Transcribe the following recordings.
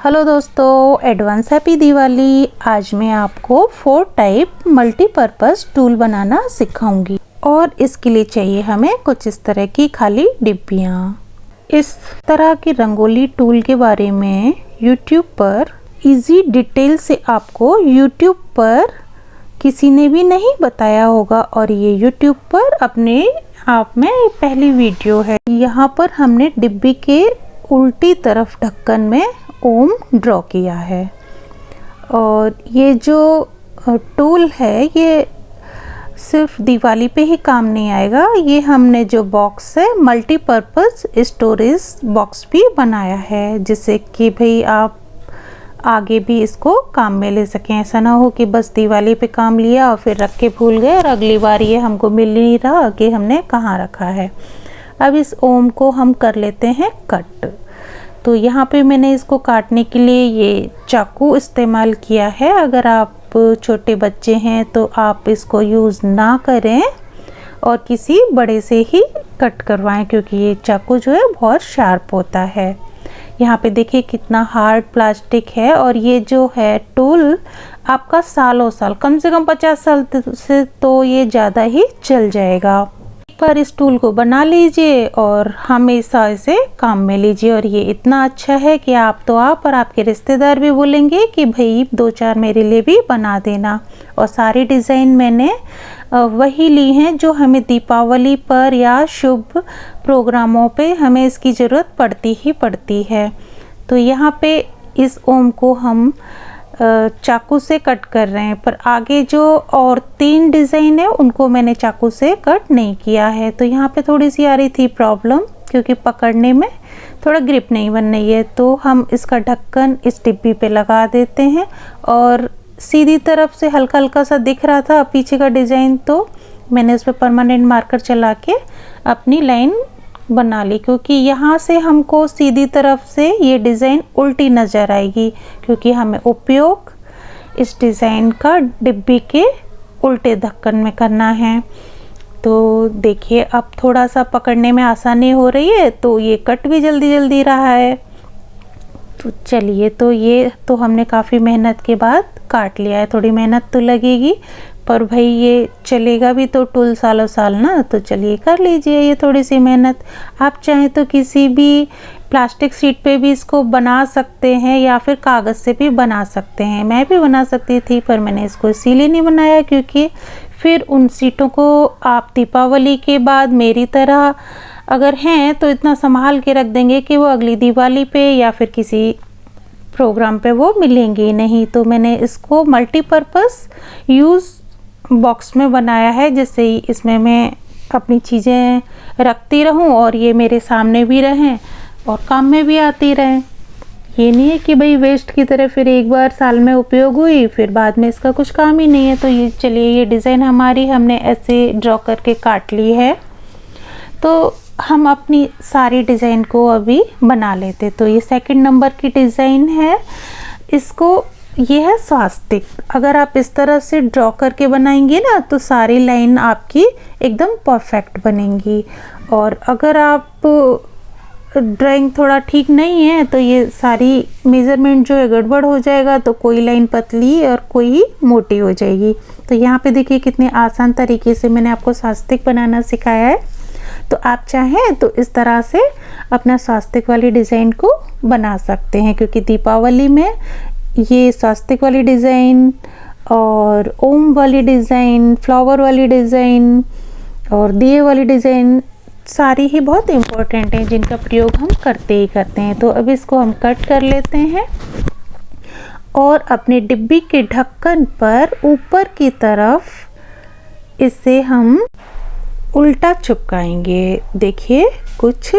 Hello दोस्तों, advance happy Diwali. आज मैं आपको 4 टाइप मल्टीपर्पज़ टूल बनाना सिखाऊंगी और इसके लिए चाहिए हमें कुछ इस तरह की खाली डिब्बियाँ। इस तरह की रंगोली टूल के बारे में यूट्यूब पर इजी डिटेल से आपको यूट्यूब पर किसी ने भी नहीं बताया होगा और ये यूट्यूब पर अपने आप में पहली वीडियो है। यहाँ पर हमने डिब्बी के उल्टी तरफ ढक्कन में ओम ड्रॉ किया है और ये जो टूल है ये सिर्फ दिवाली पे ही काम नहीं आएगा। ये हमने जो बॉक्स है मल्टीपर्पज़ स्टोरेज बॉक्स भी बनाया है जिससे कि भाई आप आगे भी इसको काम में ले सकें। ऐसा ना हो कि बस दिवाली पे काम लिया और फिर रख के भूल गए और अगली बार ये हमको मिल नहीं रहा कि हमने कहाँ रखा है। अब इस ओम को हम कर लेते हैं कट। तो यहाँ पे मैंने इसको काटने के लिए ये चाकू इस्तेमाल किया है। अगर आप छोटे बच्चे हैं तो आप इसको यूज़ ना करें और किसी बड़े से ही कट करवाएं क्योंकि ये चाकू जो है बहुत शार्प होता है। यहाँ पे देखिए कितना हार्ड प्लास्टिक है और ये जो है टूल आपका सालों साल, कम से कम 50 साल से तो ये ज़्यादा ही चल जाएगा। पर इस टूल को बना लीजिए और हमेशा इसे काम में लीजिए और ये इतना अच्छा है कि आप तो आप और आपके रिश्तेदार भी बोलेंगे कि भाई 2-4 मेरे लिए भी बना देना। और सारी डिज़ाइन मैंने वही ली हैं जो हमें दीपावली पर या शुभ प्रोग्रामों पे हमें इसकी ज़रूरत पड़ती ही पड़ती है। तो यहाँ पे इस ओम को हम चाकू से कट कर रहे हैं पर आगे जो और 3 डिज़ाइन है उनको मैंने चाकू से कट नहीं किया है। तो यहाँ पे थोड़ी सी आ रही थी प्रॉब्लम क्योंकि पकड़ने में थोड़ा ग्रिप नहीं बन रही है। तो हम इसका ढक्कन इस डिब्बी पे लगा देते हैं और सीधी तरफ से हल्का हल्का सा दिख रहा था पीछे का डिज़ाइन, तो मैंने उस पर परमानेंट मार्कर चला के अपनी लाइन बना ली क्योंकि यहाँ से हमको सीधी तरफ से ये डिज़ाइन उल्टी नज़र आएगी क्योंकि हमें उपयोग इस डिज़ाइन का डिब्बी के उल्टे ढक्कन में करना है। तो देखिए अब थोड़ा सा पकड़ने में आसानी हो रही है तो ये कट भी जल्दी जल्दी रहा है। तो चलिए, तो ये तो हमने काफ़ी मेहनत के बाद काट लिया है। थोड़ी मेहनत तो लगेगी पर भाई ये चलेगा भी तो टूल सालों साल ना, तो चलिए कर लीजिए ये थोड़ी सी मेहनत। आप चाहें तो किसी भी प्लास्टिक शीट पे भी इसको बना सकते हैं या फिर कागज़ से भी बना सकते हैं। मैं भी बना सकती थी पर मैंने इसको इसीलिए नहीं बनाया क्योंकि फिर उन शीटों को आप दीपावली के बाद मेरी तरह अगर हैं तो इतना संभाल के रख देंगे कि वो अगली दिवाली पे या फिर किसी प्रोग्राम पे वो मिलेंगे ही नहीं। तो मैंने इसको मल्टीपर्पज़ यूज़ बॉक्स में बनाया है जिससे इसमें मैं अपनी चीज़ें रखती रहूं और ये मेरे सामने भी रहें और काम में भी आती रहें। ये नहीं है कि भाई वेस्ट की तरह फिर एक बार साल में उपयोग हुई फिर बाद में इसका कुछ काम ही नहीं है। तो ये चलिए, ये डिज़ाइन हमारी हमने ऐसे ड्रॉ करके काट ली है। तो हम अपनी सारी डिज़ाइन को अभी बना लेते। तो ये 2nd नंबर की डिज़ाइन है। इसको ये है स्वास्तिक। अगर आप इस तरह से ड्रॉ करके बनाएंगे ना तो सारी लाइन आपकी एकदम परफेक्ट बनेंगी। और अगर आप ड्राइंग थोड़ा ठीक नहीं है तो ये सारी मेज़रमेंट जो है गड़बड़ हो जाएगा, तो कोई लाइन पतली और कोई मोटी हो जाएगी। तो यहाँ पे देखिए कितने आसान तरीके से मैंने आपको स्वास्तिक बनाना सिखाया है। तो आप चाहें तो इस तरह से अपना स्वास्तिक वाली डिज़ाइन को बना सकते हैं क्योंकि दीपावली में ये स्वास्तिक वाली डिज़ाइन और ओम वाली डिज़ाइन, फ्लावर वाली डिज़ाइन और दिए वाली डिज़ाइन सारी ही बहुत इम्पोर्टेंट हैं जिनका प्रयोग हम करते ही करते हैं। तो अब इसको हम कट कर लेते हैं और अपने डिब्बी के ढक्कन पर ऊपर की तरफ इसे हम उल्टा चिपकाएंगे। देखिए कुछ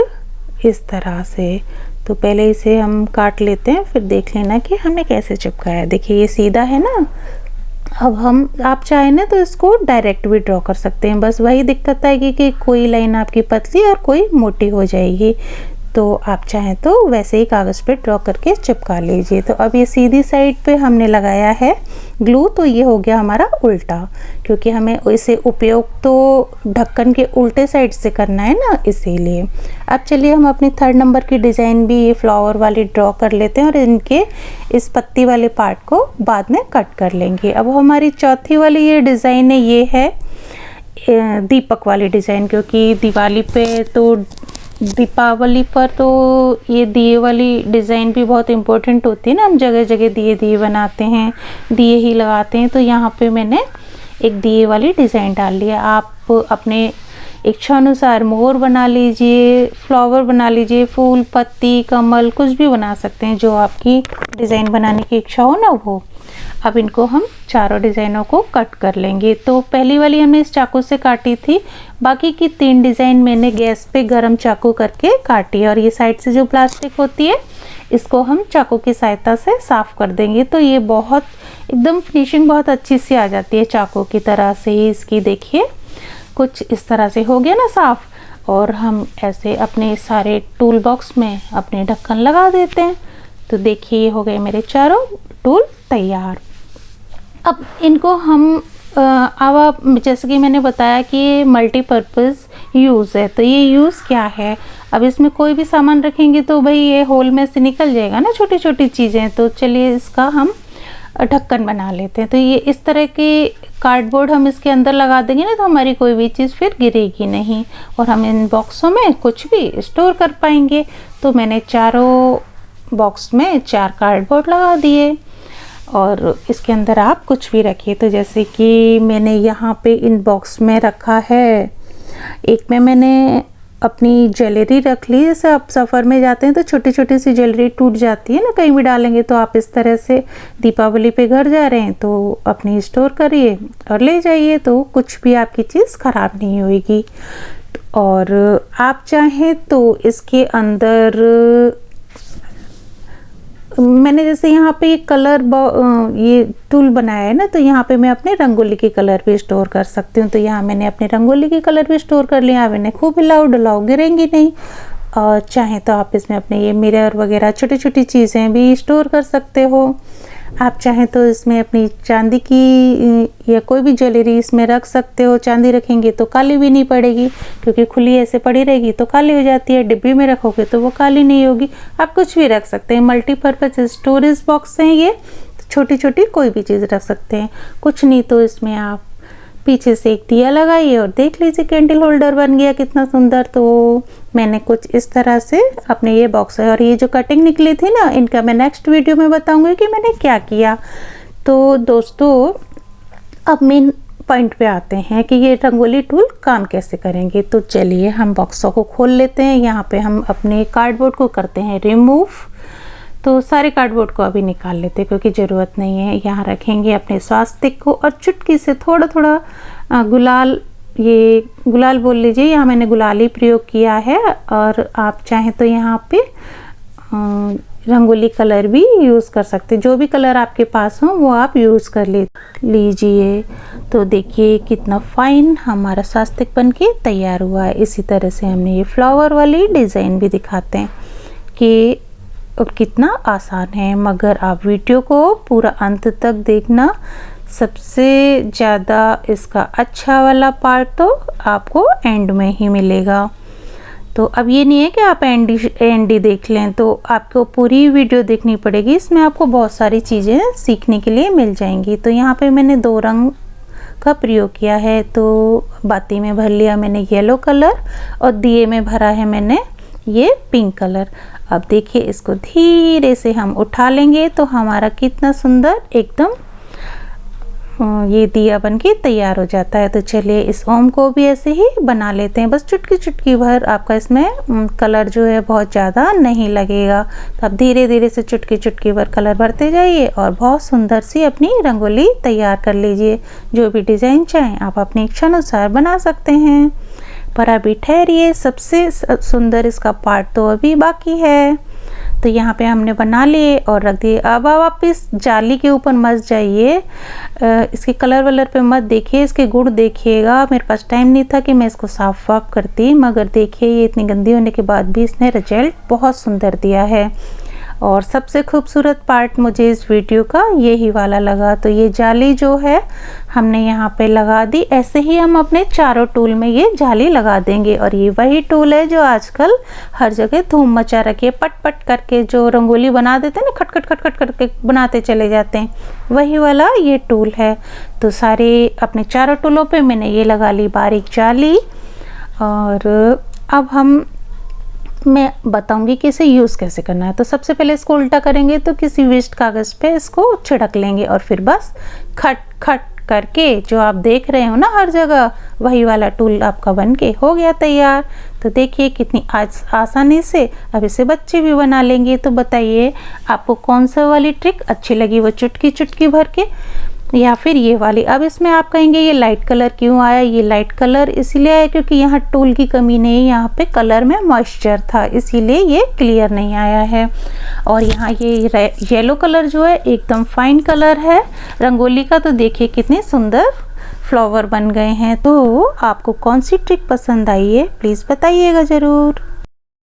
इस तरह से। तो पहले इसे हम काट लेते हैं फिर देख लेना कि हमने कैसे चिपकाया। देखिए ये सीधा है ना। अब आप चाहें ना तो इसको डायरेक्ट भी ड्रॉ कर सकते हैं। बस वही दिक्कत आएगी कि कोई लाइन आपकी पतली और कोई मोटी हो जाएगी। तो आप चाहें तो वैसे ही कागज़ पे ड्रॉ करके चिपका लीजिए। तो अब ये सीधी साइड पे हमने लगाया है ग्लू, तो ये हो गया हमारा उल्टा, क्योंकि हमें इसे उपयोग तो ढक्कन के उल्टे साइड से करना है ना, इसीलिए। अब चलिए हम अपनी 3rd नंबर की डिज़ाइन भी ये फ्लावर वाली ड्रॉ कर लेते हैं और इनके इस पत्ती वाले पार्ट को बाद में कट कर लेंगे। अब हमारी चौथी वाली ये डिज़ाइन है, ये है दीपक वाली डिज़ाइन, क्योंकि दिवाली पे तो दीपावली पर तो ये दिए वाली डिज़ाइन भी बहुत इम्पोर्टेंट होती है ना, हम जगह जगह दिए बनाते हैं, दिए ही लगाते हैं। तो यहाँ पे मैंने एक दिए वाली डिज़ाइन डाल लिया। आप अपने इच्छा अनुसार मोर बना लीजिए, फ्लावर बना लीजिए, फूल, पत्ती, कमल, कुछ भी बना सकते हैं जो आपकी डिज़ाइन बनाने की इच्छा हो ना वो। अब इनको हम चारों डिज़ाइनों को कट कर लेंगे। तो पहली वाली हमने इस चाकू से काटी थी, बाकी की 3 डिज़ाइन मैंने गैस पे गरम चाकू करके काटी है। और ये साइड से जो प्लास्टिक होती है इसको हम चाकू की सहायता से साफ़ कर देंगे। तो ये बहुत एकदम फिनिशिंग बहुत अच्छी सी आ जाती है चाकू की तरह से ही। इसकी देखिए कुछ इस तरह से हो गया ना साफ़। और हम ऐसे अपने सारे टूल बॉक्स में अपने ढक्कन लगा देते हैं। तो देखिए ये हो गए मेरे चारों टूल तैयार। अब इनको हम अब जैसे कि मैंने बताया कि ये मल्टीपर्पज़ यूज़ है, तो ये यूज़ क्या है, अब इसमें कोई भी सामान रखेंगे तो भाई ये होल में से निकल जाएगा ना छोटी छोटी चीज़ें। तो चलिए इसका हम ढक्कन बना लेते हैं। तो ये इस तरह के कार्डबोर्ड हम इसके अंदर लगा देंगे ना, तो हमारी कोई भी चीज़ फिर गिरेगी नहीं और हम इन बॉक्सों में कुछ भी स्टोर कर पाएंगे। तो मैंने चारों बॉक्स में 4 कार्डबोर्ड लगा दिए और इसके अंदर आप कुछ भी रखिए। तो जैसे कि मैंने यहाँ पे इन बॉक्स में रखा है, एक में मैंने अपनी ज्वेलरी रख ली। जैसे आप सफ़र में जाते हैं तो छोटी छोटी सी ज्वेलरी टूट जाती है ना, कहीं भी डालेंगे। तो आप इस तरह से दीपावली पे घर जा रहे हैं तो अपनी स्टोर करिए और ले जाइए, तो कुछ भी आपकी चीज़ ख़राब नहीं होएगी। और आप चाहें तो इसके अंदर मैंने जैसे यहाँ पे कलर ये टूल बनाया है ना, तो यहाँ पे मैं अपने रंगोली के कलर भी स्टोर कर सकती हूँ। तो यहाँ मैंने अपने रंगोली के कलर भी स्टोर कर लिया। आप इन्हें खूब हिलाओ डुलाओ, गिरेंगी नहीं। और चाहे तो आप इसमें अपने ये मिरर वगैरह छोटी छोटी चीज़ें भी स्टोर कर सकते हो। आप चाहें तो इसमें अपनी चांदी की या कोई भी ज्वेलरी इसमें रख सकते हो। चांदी रखेंगे तो काली भी नहीं पड़ेगी, क्योंकि खुली ऐसे पड़ी रहेगी तो काली हो जाती है। डिब्बी में रखोगे तो वो काली नहीं होगी। आप कुछ भी रख सकते हैं। मल्टीपर्पज़ स्टोरेज बॉक्स हैं ये, छोटी छोटी कोई भी चीज़ रख सकते हैं। कुछ नहीं तो इसमें आप पीछे से एक दिया लगाइए और देख लीजिए कैंडल होल्डर बन गया कितना सुंदर। तो मैंने कुछ इस तरह से अपने ये बॉक्स है। और ये जो कटिंग निकली थी ना, इनका मैं नेक्स्ट वीडियो में बताऊंगी कि मैंने क्या किया। तो दोस्तों अब मेन पॉइंट पे आते हैं कि ये रंगोली टूल काम कैसे करेंगे। तो चलिए हम बॉक्सों को खोल लेते हैं। यहाँ पे हम अपने कार्डबोर्ड को करते हैं रिमूव। तो सारे कार्डबोर्ड को अभी निकाल लेते हैं क्योंकि ज़रूरत नहीं है। यहाँ रखेंगे अपने स्वास्तिक को और चुटकी से थोड़ा थोड़ा गुलाल, ये गुलाल बोल लीजिए, यहाँ मैंने गुलाल ही प्रयोग किया है। और आप चाहें तो यहाँ पे रंगोली कलर भी यूज़ कर सकते हैं। जो भी कलर आपके पास हो वो आप यूज़ कर लीजिए। तो देखिए कितना फाइन हमारा स्वास्तिक बन के तैयार हुआ है। इसी तरह से हमने ये फ्लावर वाली डिज़ाइन भी दिखाते हैं कि कितना आसान है। मगर आप वीडियो को पूरा अंत तक देखना। सबसे ज़्यादा इसका अच्छा वाला पार्ट तो आपको एंड में ही मिलेगा। तो अब ये नहीं है कि आप एंड ही देख लें, तो आपको पूरी वीडियो देखनी पड़ेगी। इसमें आपको बहुत सारी चीज़ें सीखने के लिए मिल जाएंगी। तो यहाँ पे मैंने 2 रंग का प्रयोग किया है। तो बाती में भर लिया मैंने येलो कलर और दिए में भरा है मैंने ये पिंक कलर। अब देखिए इसको धीरे से हम उठा लेंगे तो हमारा कितना सुंदर एकदम ये दिया बन के तैयार हो जाता है। तो चलिए इस ओम को भी ऐसे ही बना लेते हैं। बस चुटकी चुटकी भर, आपका इसमें कलर जो है बहुत ज़्यादा नहीं लगेगा। तो आप धीरे धीरे से चुटकी चुटकी भर कलर भरते जाइए और बहुत सुंदर सी अपनी रंगोली तैयार कर लीजिए। जो भी डिज़ाइन चाहें आप अपनी इच्छा अनुसार बना सकते हैं। पर अभी ठहरिए, सबसे सुंदर इसका पार्ट तो अभी बाकी है। तो यहाँ पे हमने बना लिए और रख दिए। अब आप इस जाली के ऊपर मत जाइए, इसके कलर वलर पे मत देखिए, इसके गुण देखिएगा। मेरे पास टाइम नहीं था कि मैं इसको साफ वाफ करती, मगर देखिए ये इतनी गंदी होने के बाद भी इसने रिजल्ट बहुत सुंदर दिया है। और सबसे खूबसूरत पार्ट मुझे इस वीडियो का यही वाला लगा। तो ये जाली जो है हमने यहाँ पे लगा दी। ऐसे ही हम अपने चारों टूल में ये जाली लगा देंगे। और ये वही टूल है जो आजकल हर जगह धूम मचा रखी है। पट पट करके जो रंगोली बना देते हैं ना, खट खट खट खट करके बनाते चले जाते हैं, वही वाला ये टूल है। तो सारे अपने चारों टूलों पे मैंने ये लगा ली बारीक जाली। और अब मैं बताऊंगी कि इसे यूज़ कैसे करना है। तो सबसे पहले इसको उल्टा करेंगे तो किसी वेस्ट कागज़ पे इसको छिड़क लेंगे और फिर बस खट खट करके जो आप देख रहे हो ना हर जगह, वही वाला टूल आपका बन के हो गया तैयार। तो देखिए कितनी आसानी से अब इसे बच्चे भी बना लेंगे। तो बताइए आपको कौन सा वाली ट्रिक अच्छी लगी, वो चुटकी चुटकी भर के या फिर ये वाली। अब इसमें आप कहेंगे ये लाइट कलर क्यों आया? ये लाइट कलर इसीलिए आया क्योंकि यहाँ टूल की कमी नहीं, यहाँ पे कलर में मॉइस्चर था, इसीलिए ये क्लियर नहीं आया है। और यहाँ ये येलो कलर जो है एकदम फाइन कलर है रंगोली का। तो देखिए कितने सुंदर फ्लावर बन गए हैं। तो आपको कौन सी ट्रिक पसंद आई है प्लीज़ बताइएगा ज़रूर।